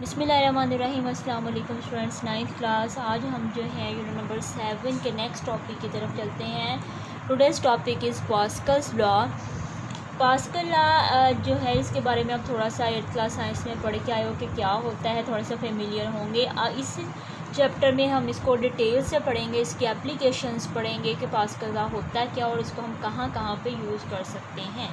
बिस्मिल्लाहिर्रहमानिर्रहीम। अस्सलाम वालेकुम स्टूडेंट्स, 9th क्लास। आज हम जो है यूनिट नंबर 7 के नेक्स्ट टॉपिक की तरफ चलते हैं। Today's topic is Pascal's law. Pascal law जो है इसके बारे में आप थोड़ा सा 8th क्लास साइंस में पढ़ के आए हो कि क्या होता है, थोड़ा सा फेमिलियर होंगे। इस चैप्टर में हम इसको डिटेल से पढ़ेंगे, इसकी एप्लीकेशंस पढ़ेंगे कि पास्कल लॉ होता है क्या और इसको हम कहाँ कहाँ पे यूज़ कर सकते हैं।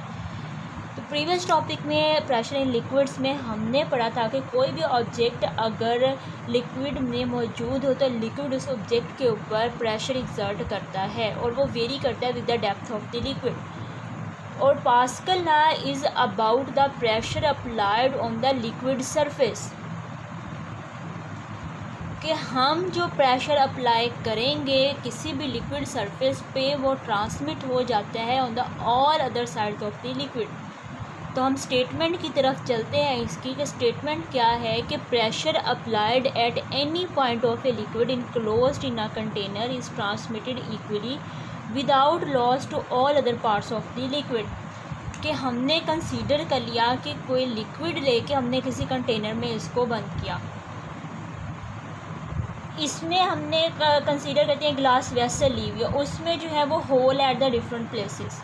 तो प्रीवियस टॉपिक में प्रेशर इन लिक्विड्स में हमने पढ़ा था कि कोई भी ऑब्जेक्ट अगर लिक्विड में मौजूद हो तो लिक्विड उस ऑब्जेक्ट के ऊपर प्रेशर एक्सर्ट करता है और वो वेरी करता है with the depth of the liquid. और Pascal law is about the pressure applied on the liquid surface, कि हम जो प्रेशर अप्लाई करेंगे किसी भी लिक्विड सरफेस पे वो ट्रांसमिट हो जाता है on the all other sides of the liquid. तो हम स्टेटमेंट की तरफ चलते हैं इसकी, कि स्टेटमेंट क्या है कि pressure applied at any point of a liquid enclosed in a container is transmitted equally without loss to all other parts of the liquid. कि हमने कंसीडर कर लिया कि कोई लिक्विड लेके हमने किसी कंटेनर में इसको बंद किया, इसमें हमने कंसीडर करते हैं ग्लास वेसल ली हुई है, उसमें जो है वो hole at the different places.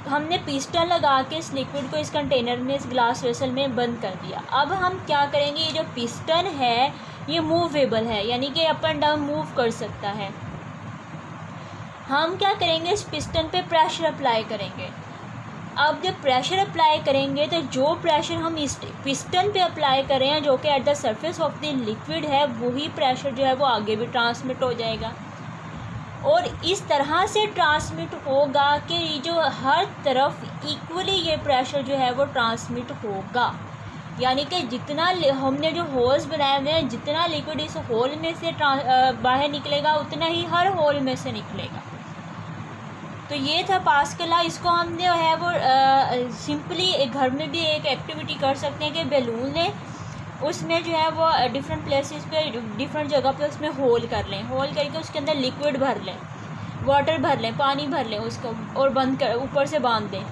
हमने पिस्टन लगा के इस लिक्विड को इस कंटेनर में, इस ग्लास वेसल में बंद कर दिया। अब हम क्या करेंगे, ये जो पिस्टन है ये मूवेबल है, यानी कि अप एंड डाउन मूव कर सकता है। हम क्या करेंगे, इस पिस्टन पे प्रेशर अप्लाई करेंगे। अब जब प्रेशर अप्लाई करेंगे तो जो प्रेशर हम इस पिस्टन पे अप्लाई कर रहे हैं जो कि at the surface of the liquid है, वही प्रेशर जो है वो आगे भी ट्रांसमिट हो जाएगा और इस तरह से ट्रांसमिट होगा कि जो हर तरफ इक्वली ये प्रेशर जो है वो ट्रांसमिट होगा। यानी कि जितना हमने जो होल्स बनाए हुए हैं, जितना लिक्विड इस होल में से बाहर निकलेगा उतना ही हर होल में से निकलेगा। तो ये था पास्कल लॉ। इसको हम जो है वो सिंपली घर में भी एक एक्टिविटी कर सकते हैं कि बैलून लें, उसमें जो है वो डिफरेंट प्लेसेस पे, डिफरेंट जगह पे उसमें होल कर लें, होल करके उसके अंदर लिक्विड भर लें, वाटर भर लें, पानी भर लें उसको और बंद कर ऊपर से बांध दें।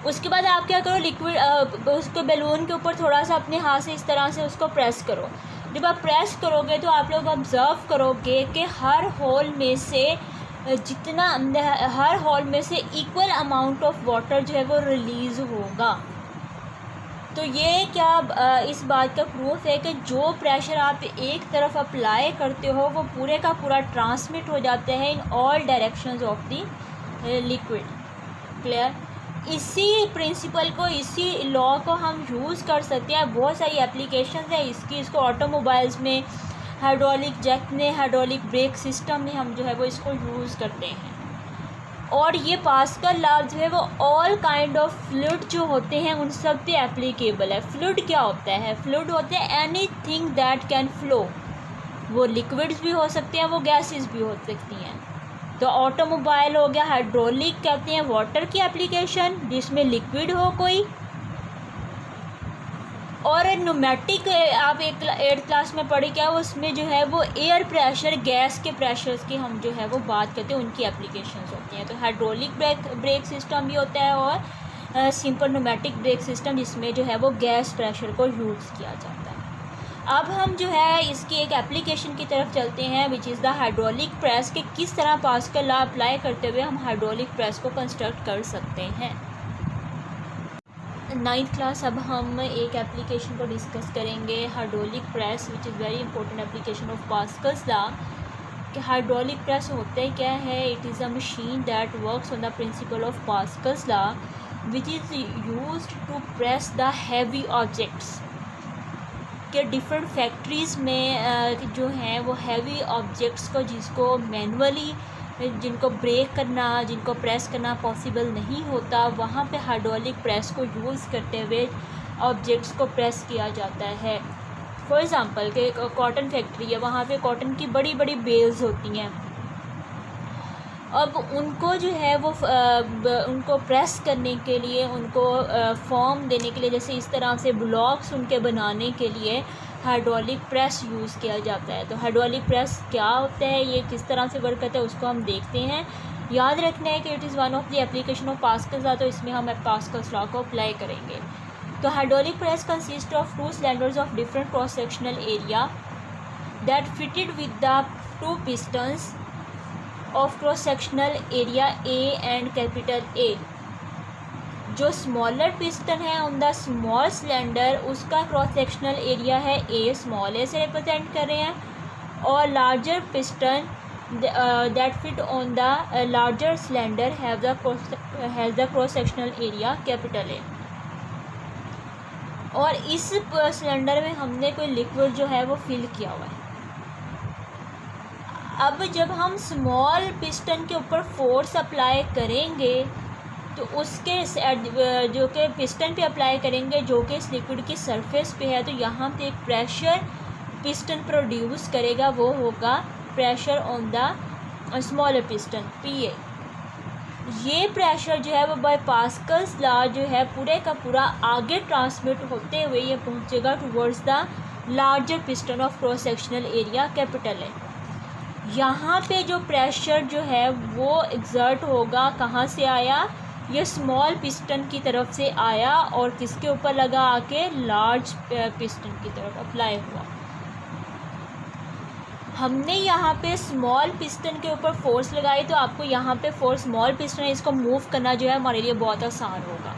उसके बाद आप क्या करो, लिक्विड उसको बैलून के ऊपर थोड़ा सा अपने हाथ से इस तरह से उसको प्रेस करो। जब आप प्रेस करोगे तो आप लोग ऑब्ज़र्व करोगे कि हर होल में से हर होल में से इक्वल अमाउंट ऑफ वाटर जो है वो रिलीज़ होगा। तो ये क्या इस बात का प्रूफ है कि जो प्रेशर आप एक तरफ अप्लाई करते हो वो पूरे का पूरा ट्रांसमिट हो जाता है in all directions of the liquid. Clear? इसी प्रिंसिपल को, इसी लॉ को हम यूज़ कर सकते हैं। बहुत सारी एप्लीकेशंस है इसकी। इसको ऑटोमोबाइल्स में, हाइड्रोलिक जैक में, हाइड्रोलिक ब्रेक सिस्टम में हम जो है वो इसको यूज़ करते हैं। और ये पास्कल लॉ जो है वो ऑल काइंड ऑफ फ्लूइड जो होते हैं उन सब पे एप्लीकेबल है। फ्लूइड क्या होता है? फ्लूइड होते हैं एनीथिंग दैट कैन फ्लो। वो लिक्विड्स भी हो सकते हैं, वो गैसेस भी हो सकती हैं। तो ऑटोमोबाइल हो गया, हाइड्रोलिक कहते हैं वाटर की एप्लीकेशन जिसमें लिक्विड हो कोई। और न्यूमेटिक आप 8th क्लास में पढ़े क्या, उसमें जो है वो एयर प्रेशर, गैस के प्रेशर्स की हम जो है वो बात करते हैं, उनकी एप्लीकेशंस होती हैं। तो हाइड्रोलिक ब्रेक सिस्टम भी होता है और सिंपल न्यूमेटिक ब्रेक सिस्टम जिसमें जो है वो गैस प्रेशर को यूज़ किया जाता है। अब हम जो है इसकी एक एप्लीकेशन की तरफ चलते हैं which is the hydraulic press, के किस तरह पास्कल लॉ अप्लाई करते हुए हम हाइड्रोलिक प्रेस को कंस्ट्रक्ट कर सकते हैं। 9th क्लास अब हम एक एप्लीकेशन को डिस्कस करेंगे, hydraulic press, which is very important application of Pascal's law. कि हाइड्रोलिक प्रेस होता है क्या है? It is a machine that works on the principle of Pascal's law which is used to press the heavy objects. के different factories में जो हैं वो हैवी ऑब्जेक्ट्स को, जिसको मैनुअली, जिनको ब्रेक करना, जिनको प्रेस करना पॉसिबल नहीं होता, वहाँ पे हाइड्रोलिक प्रेस को यूज़ करते हुए ऑब्जेक्ट्स को प्रेस किया जाता है। फॉर एग्ज़ाम्पल कि कॉटन फैक्ट्री है, वहाँ पे कॉटन की बड़ी बड़ी बेल्स होती हैं। अब उनको जो है वो उनको प्रेस करने के लिए, उनको फॉर्म देने के लिए, जैसे इस तरह से ब्लॉक्स उनके बनाने के लिए हाइड्रोलिक प्रेस यूज़ किया जाता है। तो हाइड्रोलिक प्रेस क्या होता है, ये किस तरह से वर्क करता है, उसको हम देखते हैं। याद रखना है कि it is one of the application of Pascal's law, तो इसमें हम पास्कल्स लॉ को अप्लाई करेंगे। तो hydraulic press consist of two cylinders of different cross sectional area that fitted with the two pistons of cross sectional area A and capital A. जो smaller piston है on the small cylinder उसका cross sectional area है A, small ए से represent कर रहे हैं, और larger piston that fit on the larger cylinder has the cross sectional area capital A. और इस सिलेंडर में हमने कोई लिक्विड जो है वो फिल किया हुआ है। अब जब हम स्मॉल पिस्टन के ऊपर फोर्स अप्लाई करेंगे तो उसके जो कि पिस्टन पे अप्लाई करेंगे जो कि इस लिक्विड की सरफेस पे है, तो यहाँ पे एक प्रेशर पिस्टन प्रोड्यूस करेगा, वो होगा pressure on the smaller piston PA. ये प्रेशर जो है वो बाय पास्कल्स लॉ जो है पूरे का पूरा आगे ट्रांसमिट होते हुए ये पहुँचेगा towards the larger piston of cross sectional area capital है। यहाँ पे जो प्रेशर जो है वो एक्सर्ट होगा, कहाँ से आया, ये स्मॉल पिस्टन की तरफ से आया और किसके ऊपर लगा, आके लार्ज पिस्टन की तरफ अप्लाई हुआ। हमने यहाँ पे स्मॉल पिस्टन के ऊपर फोर्स लगाई, तो आपको यहाँ पे फोर्स स्मॉल पिस्टन है इसको मूव करना जो है हमारे लिए बहुत आसान होगा।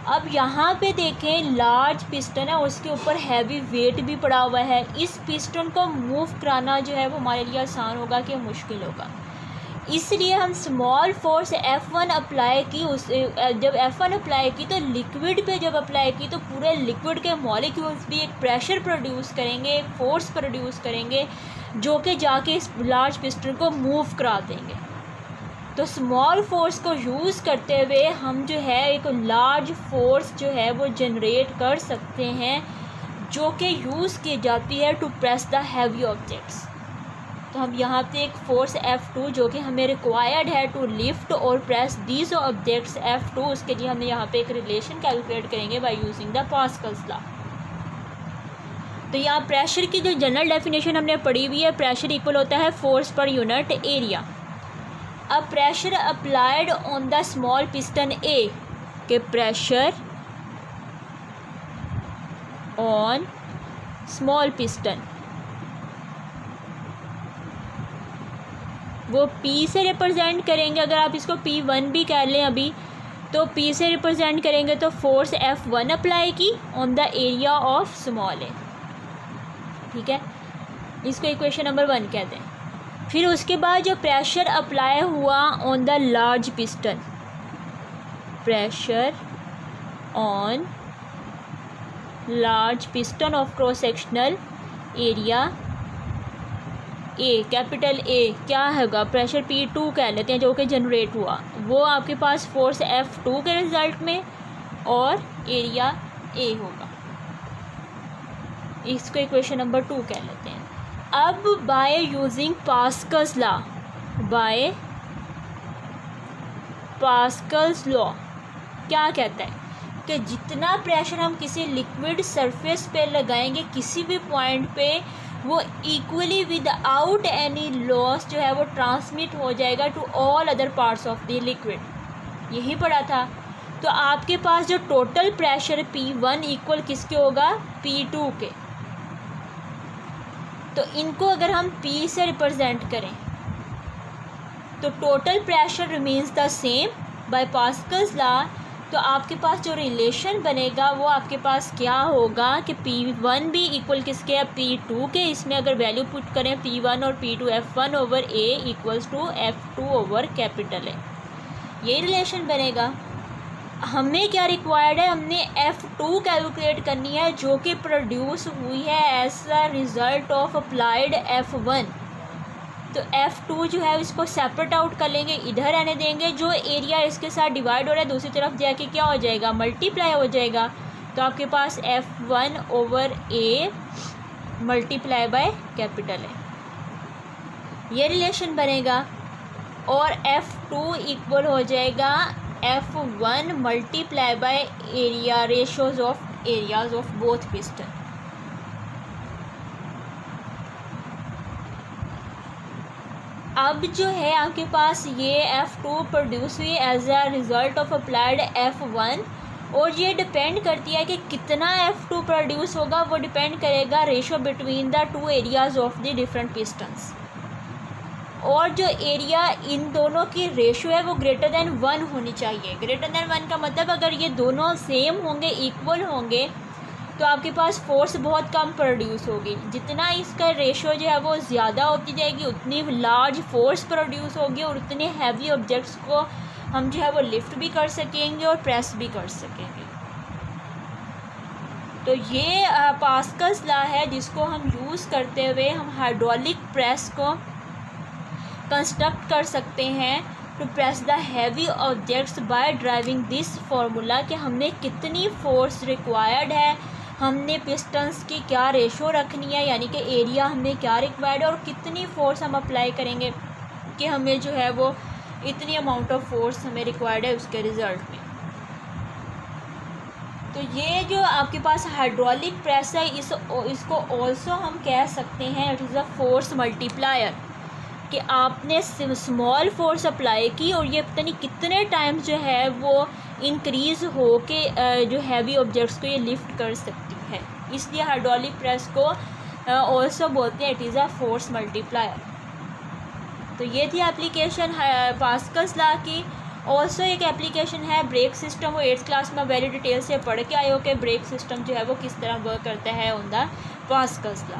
अब यहाँ पे देखें लार्ज पिस्टन है, उसके ऊपर हैवी वेट भी पड़ा हुआ है, इस पिस्टन को मूव कराना जो है वो हमारे लिए आसान होगा कि मुश्किल होगा। इसलिए हम स्मॉल फोर्स F1 अप्लाई की, उस जब F1 अप्लाई की तो लिक्विड पे जब अप्लाई की तो पूरे लिक्विड के मॉलिक्यूल्स भी एक प्रेशर प्रोड्यूस करेंगे, एक फोर्स प्रोड्यूस करेंगे जो कि जाके इस लार्ज पिस्टन को मूव करा देंगे। तो स्मॉल फोर्स को यूज़ करते हुए हम जो है एक लार्ज फोर्स जो है वो जनरेट कर सकते हैं जो कि यूज़ की जाती है to press the heavy objects. तो हम यहाँ पे एक फोर्स F2 जो कि हमें रिक्वायर्ड है टू लिफ्ट और प्रेस दीज ऑब्जेक्ट्स F2, उसके लिए हमने यहाँ पे एक रिलेशन कैलकुलेट करेंगे by using the Pascal's law. तो यहाँ प्रेशर की जो जनरल डेफिनेशन हमने पढ़ी हुई है, प्रेशर इक्वल होता है फोर्स पर यूनिट एरिया। अब pressure applied on the small piston A के प्रेशर ऑन स्मॉल पिस्टन वो P से रिप्रेजेंट करेंगे। अगर आप इसको P1 भी कह लें अभी, तो P से रिप्रेजेंट करेंगे तो फोर्स F1 अप्लाई की on the area of small A, ठीक है, इसको इक्वेशन नंबर 1 कहते हैं। फिर उसके बाद जो प्रेशर अप्लाई हुआ on the large piston, pressure on large piston of cross sectional area A, capital A क्या होगा, प्रेशर P2 कह लेते हैं जो कि जनरेट हुआ, वो आपके पास फोर्स F2 के रिज़ल्ट में और एरिया ए होगा, इसको इक्वेशन नंबर 2 कह लेते हैं। अब by using Pascal's law, by Pascal's law क्या कहता है कि जितना प्रेशर हम किसी लिक्विड सरफेस पे लगाएंगे किसी भी पॉइंट पे, वो इक्वली विदाउट एनी लॉस जो है वो ट्रांसमिट हो जाएगा to all other parts of the liquid, यही पढ़ा था। तो आपके पास जो टोटल प्रेशर P1 इक्वल किसके होगा, P2 के। तो इनको अगर हम P से रिप्रेजेंट करें तो total pressure remains the same by Pascal's law. तो आपके पास जो रिलेशन बनेगा वो आपके पास क्या होगा कि P1 भी इक्वल किसके है, P2 के। इसमें अगर वैल्यू पुट करें P1 और P2, F1 over A equals to F2 over capital है, यही रिलेशन बनेगा। हमें क्या रिक्वायर्ड है, हमने F2 कैलकुलेट करनी है जो कि प्रोड्यूस हुई है as a result of applied F1। तो F2 जो है इसको सेपरेट आउट कर लेंगे, इधर रहने देंगे, जो एरिया इसके साथ डिवाइड हो रहा है दूसरी तरफ जाके क्या हो जाएगा, मल्टीप्लाई हो जाएगा। तो आपके पास F1 over A multiply by capital है, ये रिलेशन बनेगा। और F2 इक्वल हो जाएगा F1 multiply by area, ratios of areas of both piston. अब जो है आपके पास ये F2 प्रोड्यूस हुई as a result of applied F1, और ये डिपेंड करती है कि कितना F2 प्रोड्यूस होगा, वो डिपेंड करेगा ratio between the two areas of the different pistons. और जो एरिया इन दोनों की रेशो है वो ग्रेटर देन 1 होनी चाहिए। ग्रेटर देन 1 का मतलब अगर ये दोनों सेम होंगे, इक्वल होंगे, तो आपके पास फोर्स बहुत कम प्रोड्यूस होगी। जितना इसका रेशो जो है वो ज़्यादा होती जाएगी, उतनी लार्ज फोर्स प्रोड्यूस होगी और उतने हैवी ऑब्जेक्ट्स को हम जो है वो लिफ्ट भी कर सकेंगे और प्रेस भी कर सकेंगे। तो ये पास्कल्स लॉ है जिसको हम यूज़ करते हुए हम हाइड्रोलिक प्रेस को कंस्ट्रक्ट कर सकते हैं to press the heavy objects by driving this formula कि हमने कितनी फोर्स रिक्वायर्ड है, हमने पिस्टन्स की क्या रेशो रखनी है, यानी कि एरिया हमें क्या रिक्वायर्ड है और कितनी फोर्स हम अप्लाई करेंगे कि हमें जो है वो इतनी अमाउंट ऑफ फोर्स हमें रिक्वायर्ड है उसके रिज़ल्ट में। तो ये जो आपके पास हाइड्रोलिक प्रेस है इसको ऑल्सो हम कह सकते हैं it is a force multiplier, कि आपने स्मॉल फोर्स अप्लाई की और ये पता नहीं कितने टाइम्स जो है वो इंक्रीज़ हो के जो हैवी ऑब्जेक्ट्स को ये लिफ्ट कर सकती है। इसलिए हाइड्रोलिक प्रेस को ऑल्सो बोलते हैं it is a force multiplier. तो ये थी एप्लीकेशन पास्कल्स लॉ की। ऑल्सो एक एप्लीकेशन है ब्रेक सिस्टम, वो 8th क्लास में वेरी डिटेल से पढ़ के आए हो कि ब्रेक सिस्टम जो है वो किस तरह वर्क करता है ऑन द पास्कल्स लॉ।